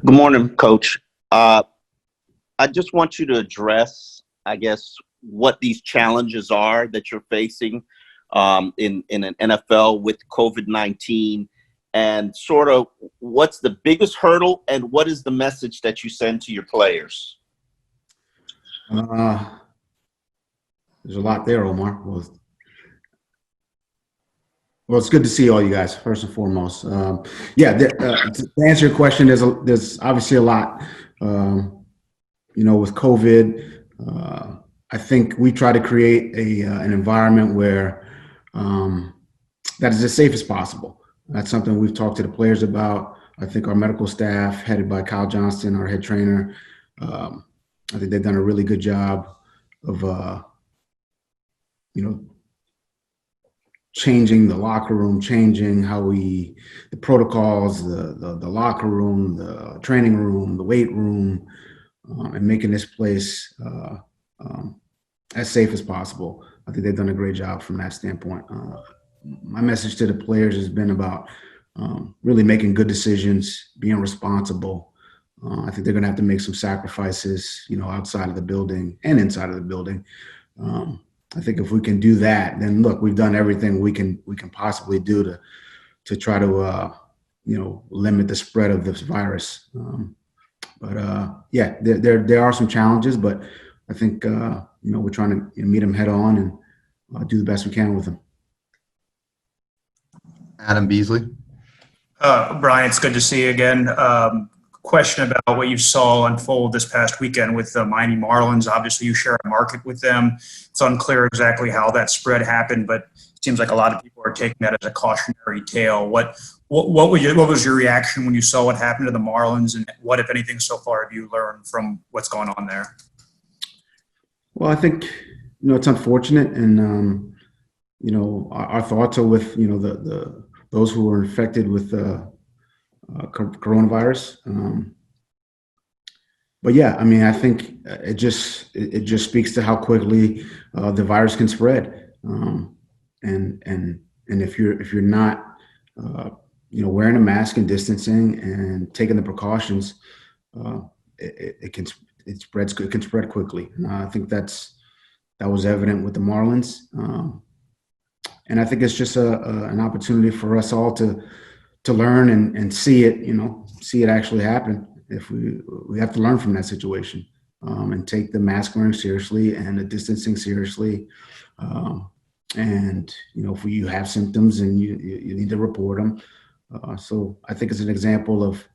Good morning, Coach. I just want you to address, I guess, what these challenges are that you're facing in an NFL with COVID-19, and sort of what's the biggest hurdle, and what is the message that you send to your players? Uh, there's a lot there, Omar. Well, it's good to see all you guys, first and foremost. Yeah, to answer your question, there's obviously a lot. With COVID, I think we try to create an environment where that is as safe as possible. That's something we've talked to the players about. I think our medical staff, headed by Kyle Johnston, our head trainer, um, I think they've done a really good job of, you know, changing the locker room, changing the protocols, the locker room, the training room, the weight room, and making this place as safe as possible. I think they've done a great job from that standpoint. My message to the players has been about really making good decisions, being responsible. I think they're going to have to make some sacrifices, outside of the building and inside of the building. I think if we can do that, then look, we've done everything we can possibly do to try to limit the spread of this virus. Yeah, there are some challenges, but I think we're trying to meet them head on and do the best we can with them. Adam Beasley. Brian, it's good to see you again. Question about what you saw unfold this past weekend with the Miami Marlins. Obviously, you share a market with them. It's unclear exactly how that spread happened, but it seems like a lot of people are taking that as a cautionary tale. What was your reaction when you saw what happened to the Marlins, and what, if anything, so far have you learned from what's going on there? Well, I think it's unfortunate, and our thoughts are with those who were infected with coronavirus. But yeah, I mean, I think it just speaks to how quickly the virus can spread, and if you're not wearing a mask and distancing and taking the precautions, it can spread quickly. I think that was evident with the Marlins, and I think it's just an opportunity for us all to learn and see it actually happen. If we have to learn from that situation, and take the mask wearing seriously and the distancing seriously. And if you have symptoms and you need to report them. So I think it's an example of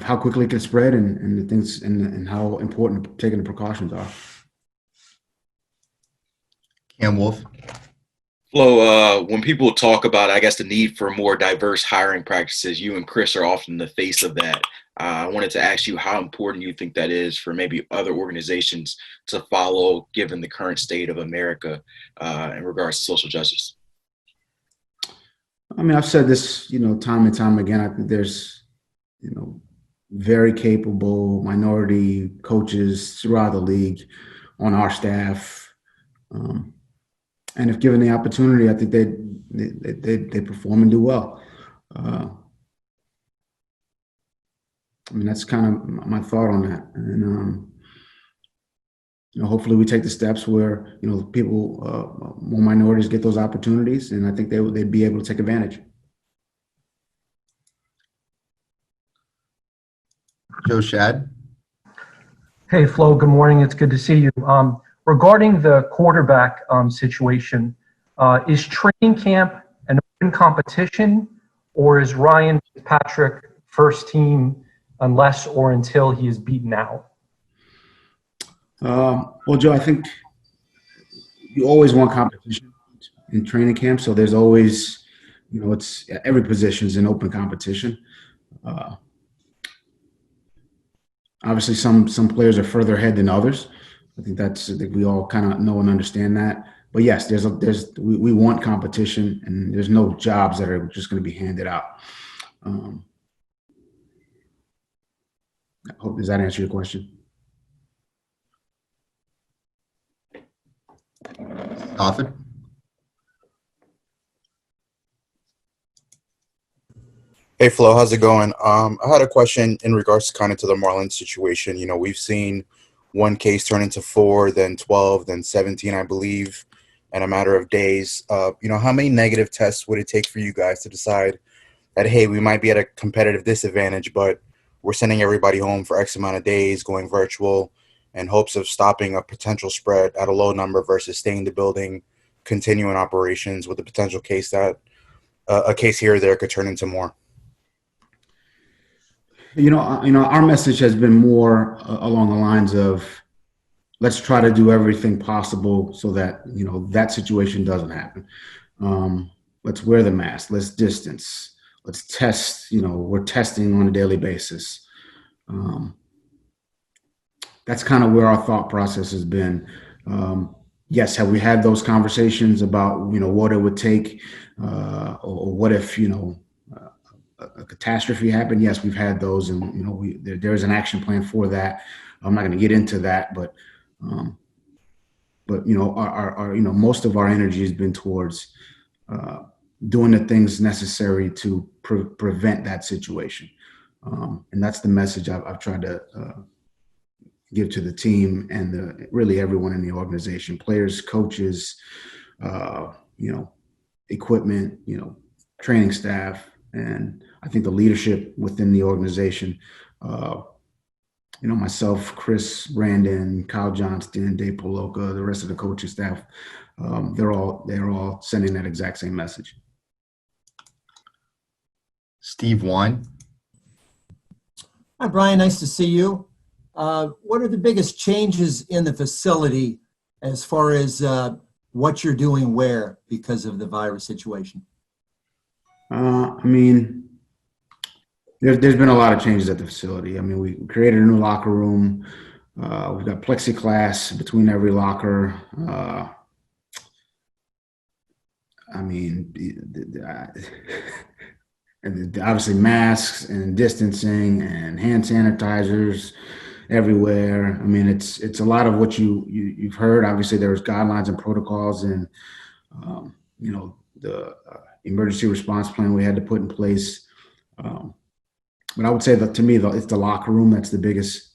how quickly it can spread, and the things and how important taking the precautions are. Cam Wolf. Flo, when people talk about, I guess, the need for more diverse hiring practices, you and Chris are often the face of that. I wanted to ask you how important you think that is for maybe other organizations to follow, given the current state of America in regards to social justice. I mean, I've said this, time and time again. I think there's, very capable minority coaches throughout the league on our staff. And if given the opportunity, I think they perform and do well. I mean, that's kind of my thought on that. And hopefully we take the steps where people, more minorities get those opportunities, and I think they'd be able to take advantage. Joe Shad. Hey, Flo, good morning. It's good to see you. Regarding the quarterback situation, is training camp an open competition, or is Ryan Fitzpatrick first team unless or until he is beaten out? Well, Joe, I think you always want competition in training camp. So there's always, it's every position is an open competition. Obviously, some players are further ahead than others. I think we all kind of know and understand that. But yes, we want competition, and there's no jobs that are just going to be handed out. Does that answer your question? Often. Hey Flo, how's it going? I had a question in regards kind of to the Marlins situation. You know, we've seen one case turn into 4, then 12, then 17, I believe, in a matter of days. How many negative tests would it take for you guys to decide that, hey, we might be at a competitive disadvantage, but we're sending everybody home for X amount of days, going virtual, in hopes of stopping a potential spread at a low number versus staying in the building, continuing operations with the potential case that a case here or there could turn into more? Our message has been more along the lines of let's try to do everything possible so that that situation doesn't happen. Let's wear the mask. Let's distance. Let's test. We're testing on a daily basis. That's kind of where our thought process has been. Yes, have we had those conversations about what it would take, or what if a catastrophe happened? Yes, we've had those, and there's an action plan for that. I'm not going to get into that, but our most of our energy has been towards doing the things necessary to prevent that situation, and that's the message I've tried to give to the team and really everyone in the organization, players, coaches, equipment, training staff, and I think the leadership within the organization, myself, Chris, Brandon, Kyle Johnston, Dave Poloka, the rest of the coaching staff, they're all sending that exact same message. Steve Wine. Hi, Brian. Nice to see you. What are the biggest changes in the facility as far as what you're doing where because of the virus situation? There's been a lot of changes at the facility. We created a new locker room. We've got plexiglass between every locker. Obviously masks and distancing and hand sanitizers everywhere. It's a lot of what you've heard. Obviously, there's guidelines and protocols, and the emergency response plan we had to put in place. But I would say that to me, it's the locker room that's the biggest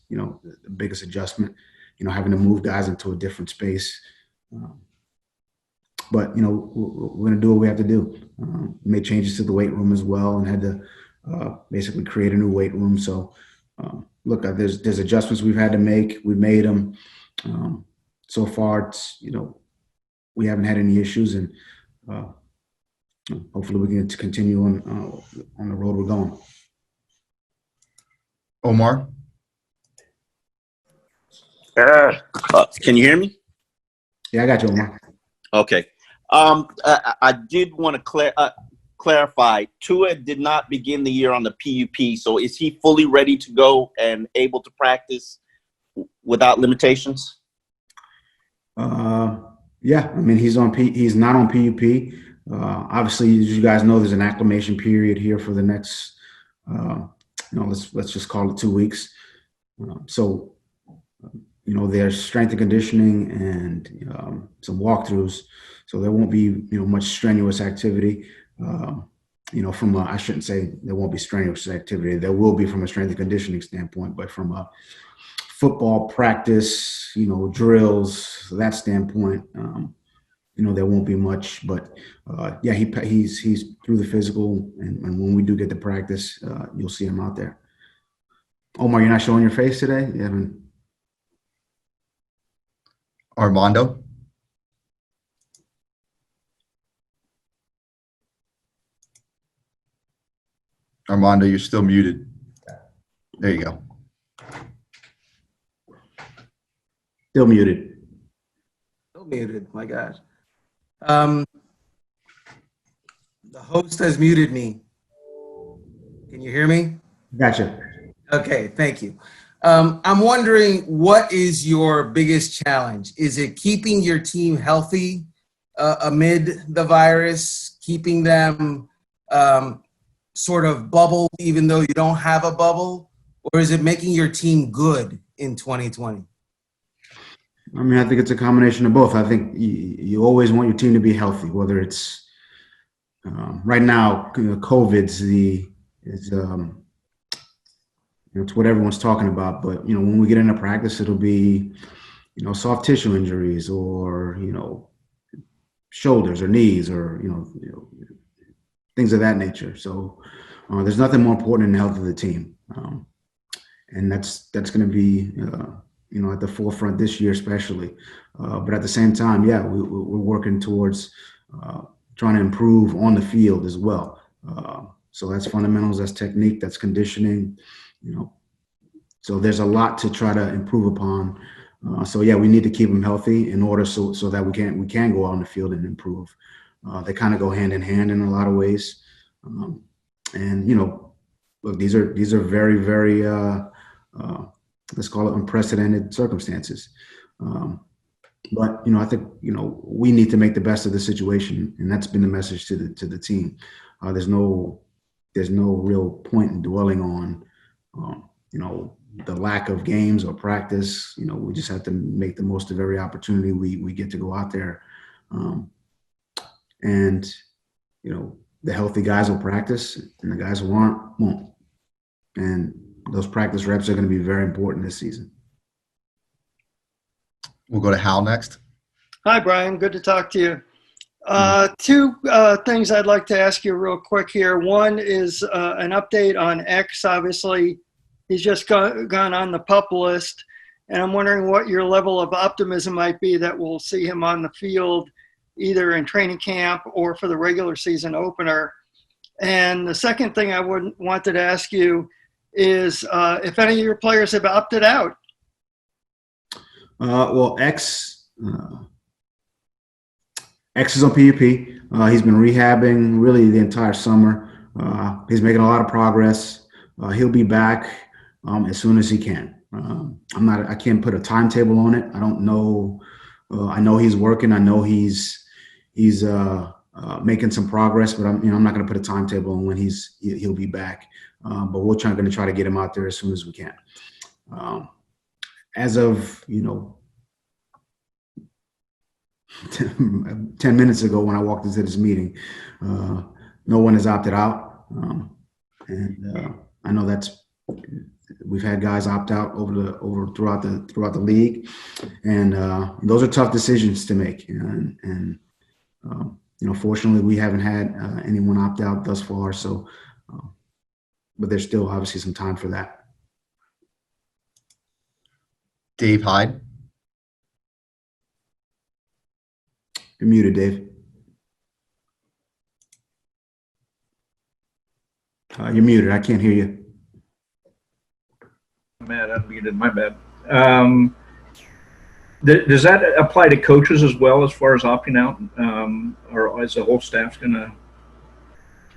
adjustment. Having to move guys into a different space. But we're going to do what we have to do. Made changes to the weight room as well, and had to basically create a new weight room. So. Look, there's adjustments we've had to make. We've made them. So far, we haven't had any issues, and hopefully we can continue on the road we're going. Omar. Can you hear me? Yeah, I got you, Omar. Okay. I did want to clarify, Tua did not begin the year on the PUP, so is he fully ready to go and able to practice without limitations? Yeah, he's not on PUP. Obviously, as you guys know, there's an acclimation period here for the next, let's just call it 2 weeks. There's strength and conditioning and some walkthroughs, so there won't be much strenuous activity. I shouldn't say there won't be strenuous activity. There will be from a strength and conditioning standpoint, but from a football practice, drills, that standpoint, there won't be much. But yeah, he's through the physical, and when we do get to practice, you'll see him out there. Omar, you're not showing your face today? You haven't. Armando. Armando, you're still muted. There you go. Still muted. Still muted. My gosh. The host has muted me. Can you hear me? Gotcha. Okay, thank you. I'm wondering, what is your biggest challenge? Is it keeping your team healthy amid the virus, keeping them sort of bubble even though you don't have a bubble, or is it making your team good in 2020? I think it's a combination of both. I think you always want your team to be healthy, whether it's right now, COVID's it's what everyone's talking about. But when we get into practice, it'll be soft tissue injuries or shoulders or knees or things of that nature. So there's nothing more important than the health of the team, and that's going to be at the forefront this year, especially. But at the same time, yeah, we're working towards trying to improve on the field as well. So that's fundamentals, that's technique, that's conditioning. So there's a lot to try to improve upon. So yeah, we need to keep them healthy in order so that we can go out on the field and improve. They kind of go hand in hand in a lot of ways. And look, these are very, very let's call it unprecedented circumstances. But I think we need to make the best of the situation, and that's been the message to the team. There's no real point in dwelling on the lack of games or practice. We just have to make the most of every opportunity we get to go out there. And the healthy guys will practice, and the guys who aren't won't. And those practice reps are going to be very important this season. We'll go to Hal next. Hi, Brian. Good to talk to you. Two things I'd like to ask you real quick here. One is an update on X. Obviously, he's just gone on the PUP list, and I'm wondering what your level of optimism might be that we'll see him on the field either in training camp or for the regular season opener. And the second thing I wanted to ask you is if any of your players have opted out. Well, X is on PUP. He's been rehabbing really the entire summer. He's making a lot of progress. He'll be back as soon as he can. I can't put a timetable on it. I don't know. I know he's working. I know he's making some progress, but I'm not going to put a timetable on when he'll be back. But we're going to try to get him out there as soon as we can. As of 10 minutes ago when I walked into this meeting, no one has opted out, and I know we've had guys opt out throughout the league, and those are tough decisions to make. And fortunately, we haven't had anyone opt out thus far. So, but there's still obviously some time for that. Dave Hyde. You're muted, Dave. You're muted. I can't hear you. Matt, unmuted. My bad. Does that apply to coaches as well as far as opting out, or is the whole staff going to?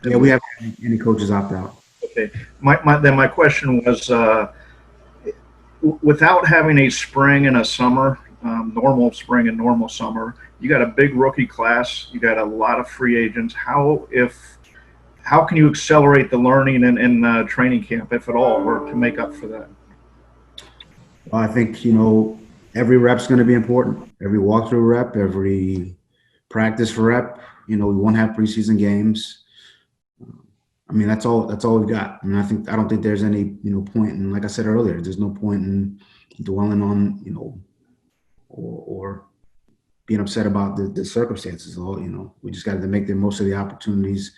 Yeah, we haven't had any coaches opt out. Okay. My question was, without having a spring and a summer, normal spring and normal summer, you got a big rookie class, you got a lot of free agents. How can you accelerate the learning in training camp, if at all, or to make up for that? Well, I think every rep's going to be important. Every walkthrough rep, every practice rep. We won't have preseason games. That's all we've got. I don't think there's any point in, like I said earlier, there's no point in dwelling on or being upset about the circumstances. We just got to make the most of the opportunities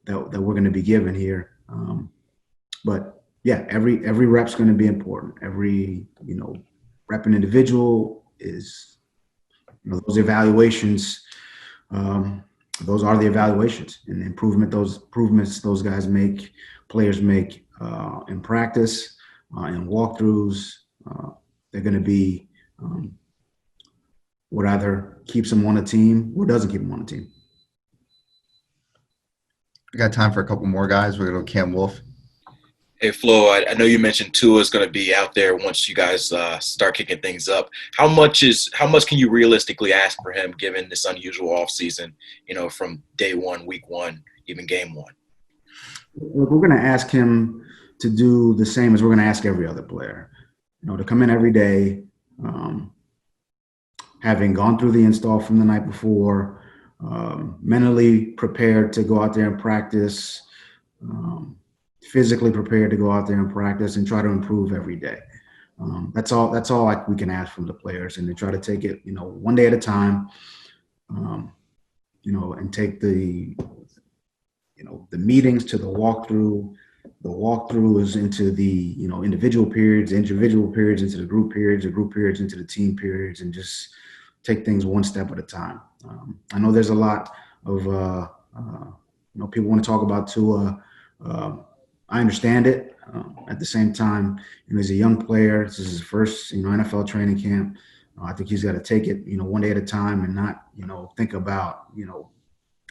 that we're going to be given here. But yeah, every rep's going to be important. Every rep and individual is those evaluations. Those are the evaluations and the improvements those guys make, players make in practice, in walkthroughs. They're going to be what either keeps them on a team or doesn't keep them on a team. We got time for a couple more guys. We're going to go Cam Wolf. Hey, Flo, I know you mentioned Tua is going to be out there once you guys start kicking things up. How much can you realistically ask for him given this unusual offseason, from day one, week one, even game one? Look, we're going to ask him to do the same as we're going to ask every other player, to come in every day, having gone through the install from the night before, mentally prepared to go out there and practice, physically prepared to go out there and practice and try to improve every day. That's all we can ask from the players, and to try to take it, one day at a time, and take the meetings to the walkthrough. The walkthrough is into the, individual periods into the group periods into the team periods, and just take things one step at a time. I know there's a lot of, people want to talk about Tua. I understand it. At the same time, he's a young player. This is his first, NFL training camp. I think he's got to take it, one day at a time, and not, think about,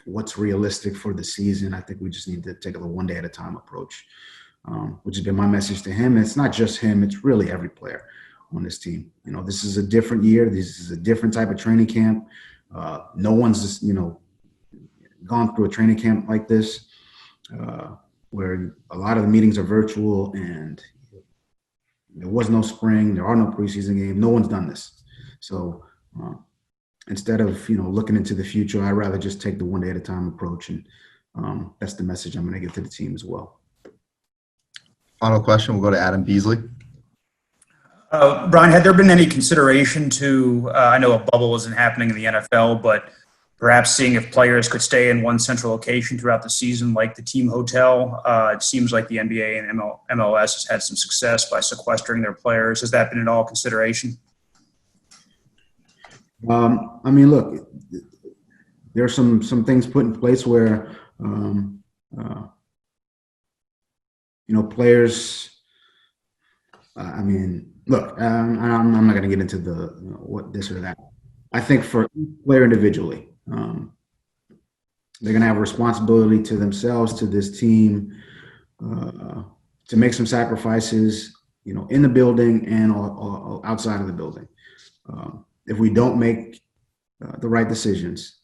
what's realistic for the season. I think we just need to take a one day at a time approach, which has been my message to him. And it's not just him; it's really every player on this team. This is a different year. This is a different type of training camp. No one's just, gone through a training camp like this. Where a lot of the meetings are virtual, and there was no spring, there are no preseason games. No one's done this. So instead of, looking into the future, I'd rather just take the one day at a time approach. And that's the message I'm going to give to the team as well. Final question, we'll go to Adam Beasley. Brian, had there been any consideration to, I know a bubble isn't happening in the NFL, but perhaps seeing if players could stay in one central location throughout the season, like the team hotel? It seems like the NBA and MLS has had some success by sequestering their players. Has that been at all consideration? Look, there are some things put in place where, players. Look, I'm not going to get into the what this or that. I think for each player individually, they're going to have a responsibility to themselves, to this team, to make some sacrifices, in the building and outside of the building. If we don't make the right decisions,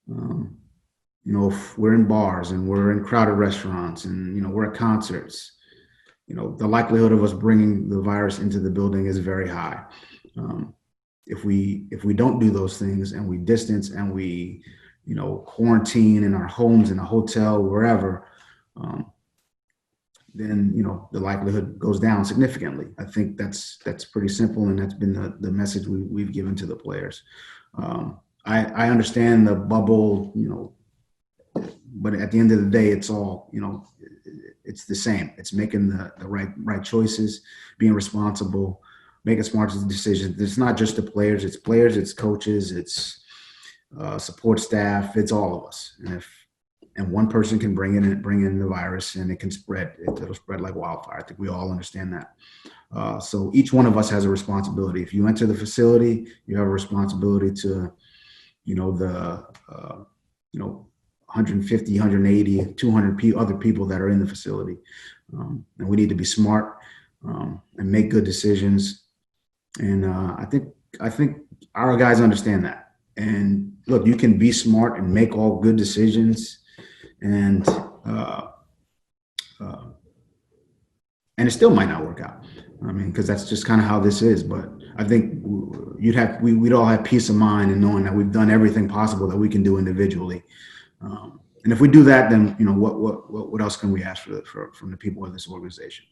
if we're in bars and we're in crowded restaurants and, we're at concerts, the likelihood of us bringing the virus into the building is very high. If we don't do those things, and we distance, and we, quarantine in our homes, in a hotel, wherever, then, the likelihood goes down significantly. I think that's pretty simple. And that's been the message we've given to the players. I understand the bubble, but at the end of the day, it's all, it's the same. It's making the right choices, being responsible, making smart decisions. It's not just the players, it's coaches, it's support staff, it's all of us. And one person can bring in the virus, and it can spread. It'll spread like wildfire. I think we all understand that. So each one of us has a responsibility. If you enter the facility, you have a responsibility to, the 150, 180, 200 other people that are in the facility. And we need to be smart and make good decisions. And I think our guys understand that. And look, you can be smart and make all good decisions, and it still might not work out. Because that's just kind of how this is. But I think we'd all have peace of mind in knowing that we've done everything possible that we can do individually. And if we do that, then what else can we ask from the people of this organization?